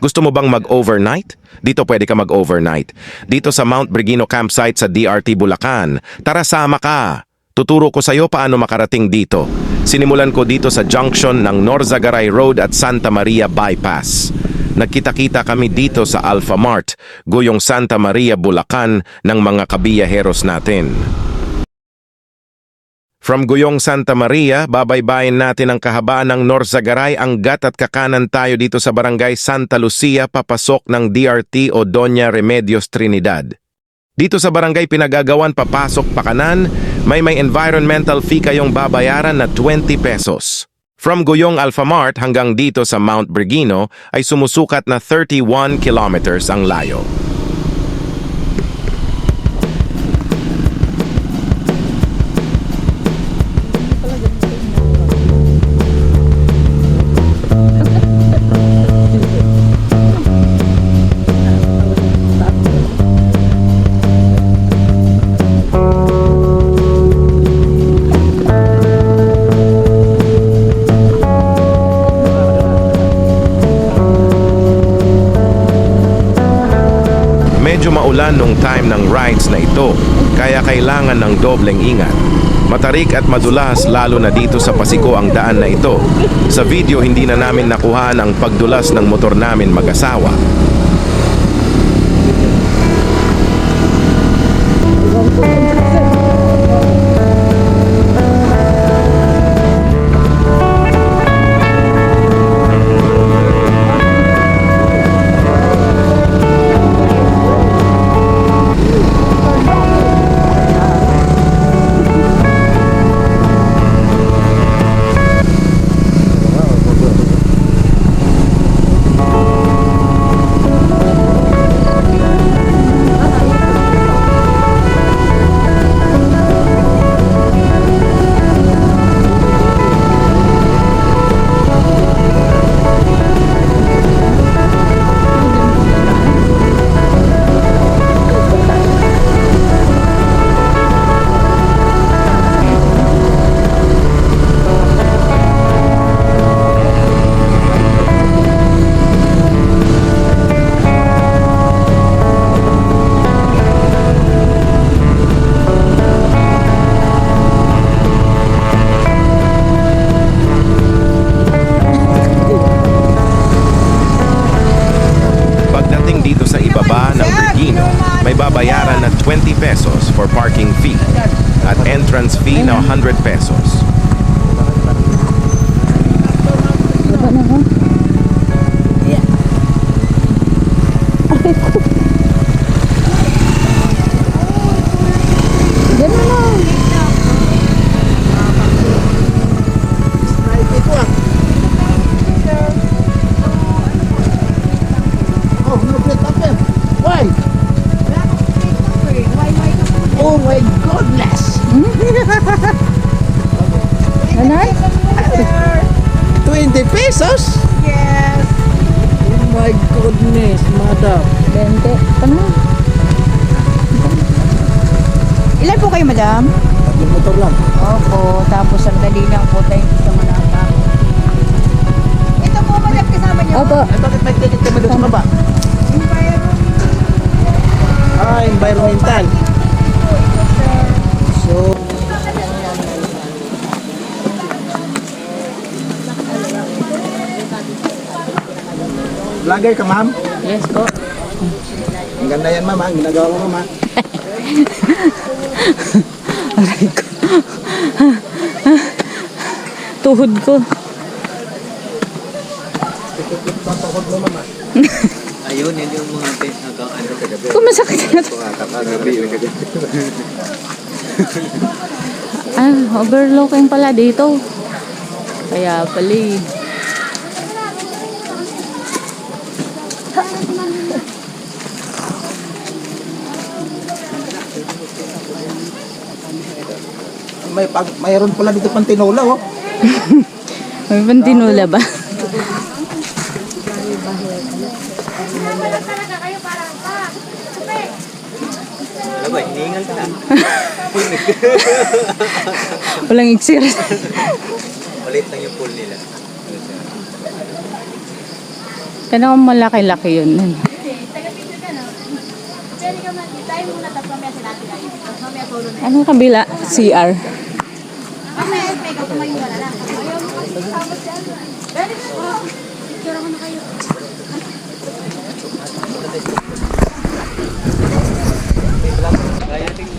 Gusto mo bang mag-overnight? Dito pwede ka mag-overnight. Dito sa Mount Brigino Campsite sa DRT Bulacan. Tara, sama ka! Tuturo ko sa'yo paano makarating dito. Sinimulan ko dito sa junction ng Norzagaray Road at Santa Maria Bypass. Nagkita-kita kami dito sa Alpha Mart, Guyong Santa Maria, Bulacan ng mga kabiyaheros natin. From Guyong Santa Maria, babaybayin natin ang kahabaan ng Norzagaray, Angat at kakanan tayo dito sa Barangay Santa Lucia, papasok ng DRT o Doña Remedios Trinidad. Dito sa barangay Pinagagawan, papasok pakanan, may environmental fee kayong babayaran na 20 pesos. From Guyong Alpha Mart hanggang dito sa Mount Brigino ay sumusukat na 31 kilometers ang layo. Medyo maulan nung time ng rides na ito, kaya kailangan ng dobleng ingat. Matarik at madulas lalo na dito sa Pasico ang daan na ito. Sa video hindi na namin nakuhaan ang pagdulas ng motor namin mag-asawa. Dito sa ibaba ng Brigino, may babayaran na 20 pesos for parking fee at entrance fee na 100 pesos. Oh my goodness! Ganon? 20 pesos? Yes. Oh my goodness, madam. 20. Ano? Ilan po kayo, madam? Tatlong motor lang. Opo, tapos sandali lang po tayo sa manata. Ito po, madam, kasama niyo? Opo. Ay, bakit may ticket kami doon sa baba? Environmental. So, vlogger ka, ma'am? Yes po. Ang ganda yan, ma'am. Ang ginagawa mo, ma'am. Aray ko. Tuhod ko. Tuhod mo, ma'am. Ayun, yun yung mga ano kagabi. Kumasakit na to. Kagabi. Overlooking pala dito. Kaya pala eh. Mayroon pala dito pang tinola, oh. May pantinula ba? Ano ba, hiningal ka na? Walang iksir. Maliit lang yung pool nila. Tanong mo malaki-laki yun. Anong kabila? CR.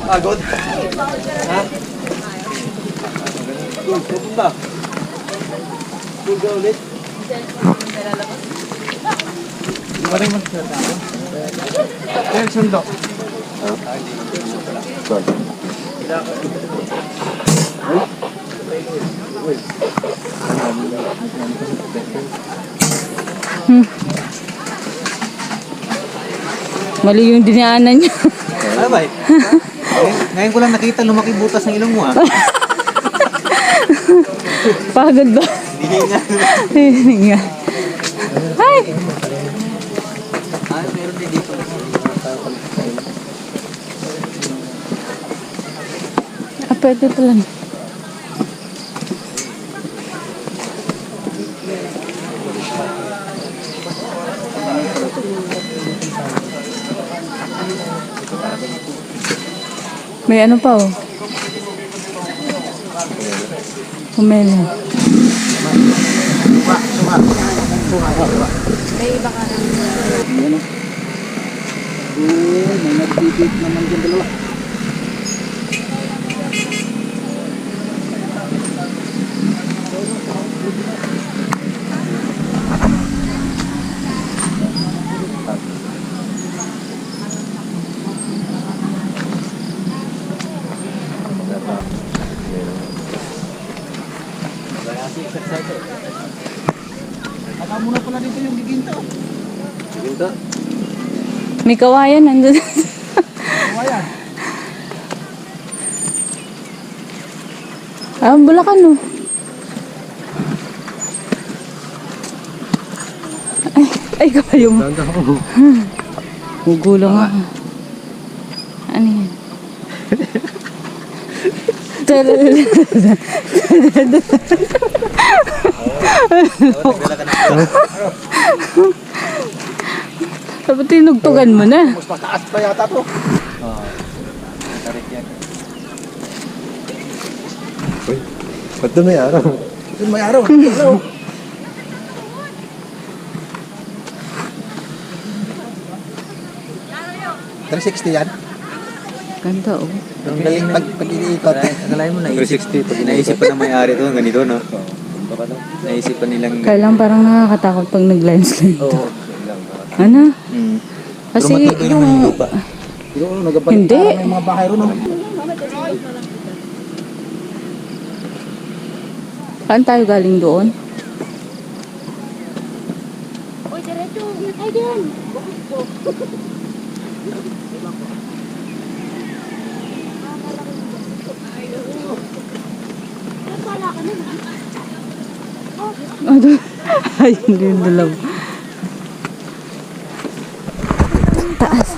Agod. Ha? Pupunta. Pupunta ulit. Maring magsasabi. Yan, sundo. Mali yung dinaanan niya. Ano ba? Ngayon ko lang nakita lumaki butas ng ilong mo ha. Pagod ba? Hindi nga. Hindi nga. Ay! Ah, meron din dito. Pwede pala. May ano pa oh. Kumelo. May nagtitip naman dyan dalawa. Baka muna pala dito yung giginto. Ginto? May kawayan nandun. Ayan. Bulakan no. Ay kayo mo. Gugulang ako. Ano yan? Dapat tinugtugan mo na. Mas mataas pa yata to. Tarik yan. Ba't doon may araw? Doon may araw. Hello. $360 yan. Ganda oh. Ang galing pag iniikot. Akalain mo na 360 pag naisip pa ng may-ari to, ganito no? Naisip pa nilang... Kailang parang nakakatakot pag nag-landslide. Oo. Ano? Mm. Kasi Traumatiko yung... yung lupa. Yung nagabalik Hindi. may mga bahay ron. Saan tayo galing doon? Ay, hindi yung dalawa. Taas.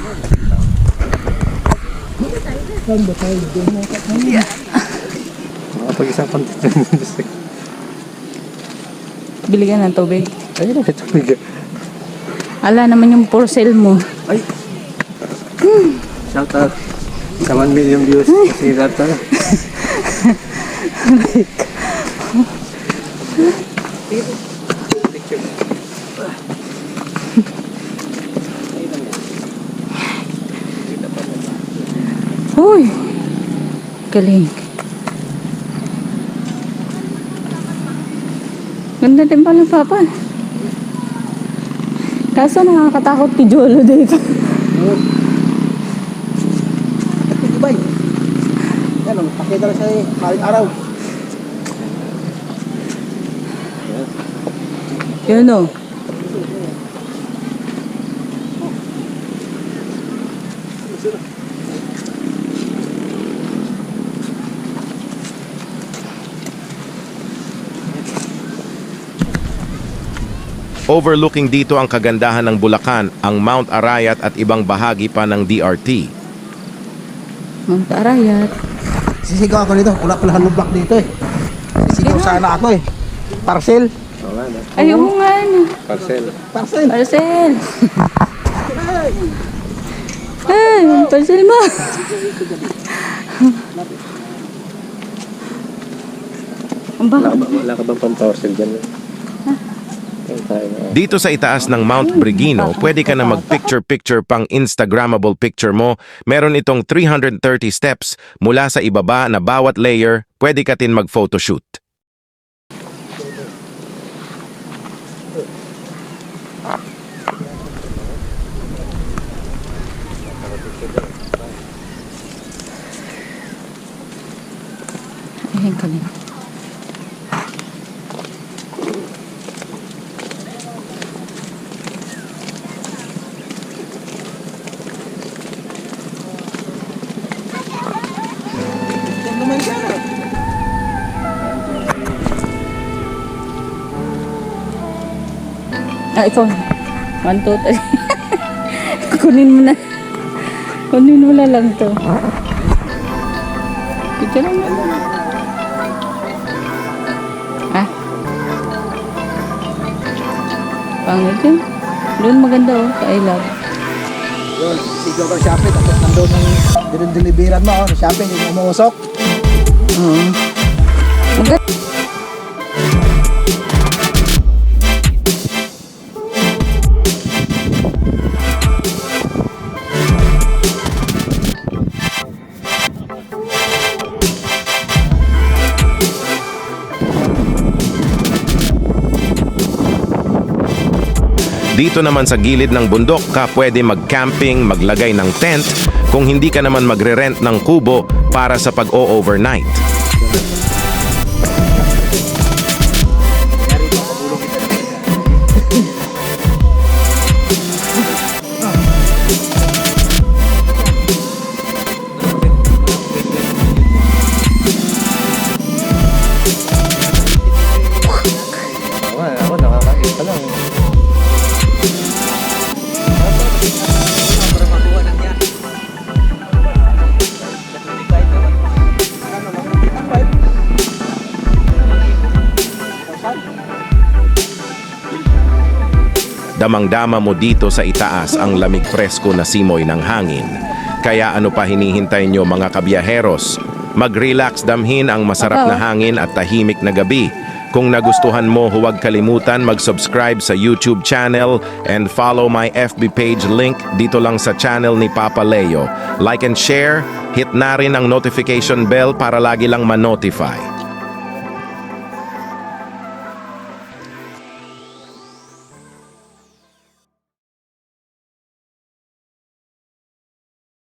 Makapag-isang content. Bili ka ng tubig. Ayun na, ito. Ala naman yung for sale mo. Ay! Shout out sa 1 million views. Si Rata. Hoy! Galing. Ganda din pala papa. Kaso nakakatakot si Jolo dito. Dubai. Yan o, pakita lang sa maling araw. Yun o. Overlooking dito ang kagandahan ng Bulacan, ang Mount Arayat at ibang bahagi pa ng DRT. Mount Arayat. Sisigaw ako dito. Wala pala halong block dito eh. Sisigaw sana ako eh. Parcel. Wala na. Ay, oo nga na. Parcel. Parcel. Parcel. Ay, yung parcel mo. Ang bakit? Wala ka bang pang-parcel dyan? Ayun tayo na. Dito sa itaas ng Mount Brigino, pwede ka na mag-picture-picture pang Instagrammable picture mo. Meron itong 330 steps mula sa ibaba na bawat layer, pwede ka din mag-photoshoot. Ayan kami. Yan naman siya. Ah, ito. 1, 2, 3. Kunin mo na. Kunin mo na lang to. Picture mo na. Ah. Pangit yun. Doon maganda oh, sa I love. Yun, sigaw kang shopping. Tapos nandun yung dinideliveran mo. Shopping, yung umuusok. Oo. Maganda. Dito naman sa gilid ng bundok ka pwede mag-camping, maglagay ng tent, kung hindi ka naman magre-rent ng kubo para sa pag-o-overnight. Ako nakakain pa lang. Damang-dama mo dito sa itaas ang lamig presko na simoy ng hangin. Kaya ano pa hinihintay nyo mga kabiyaheros? Mag-relax, damhin ang masarap na hangin at tahimik na gabi. Kung nagustuhan mo, huwag kalimutan mag-subscribe sa YouTube channel and follow my FB page link dito lang sa channel ni Papa Leo. Like and share, hit na rin ang notification bell para lagi lang ma-notify.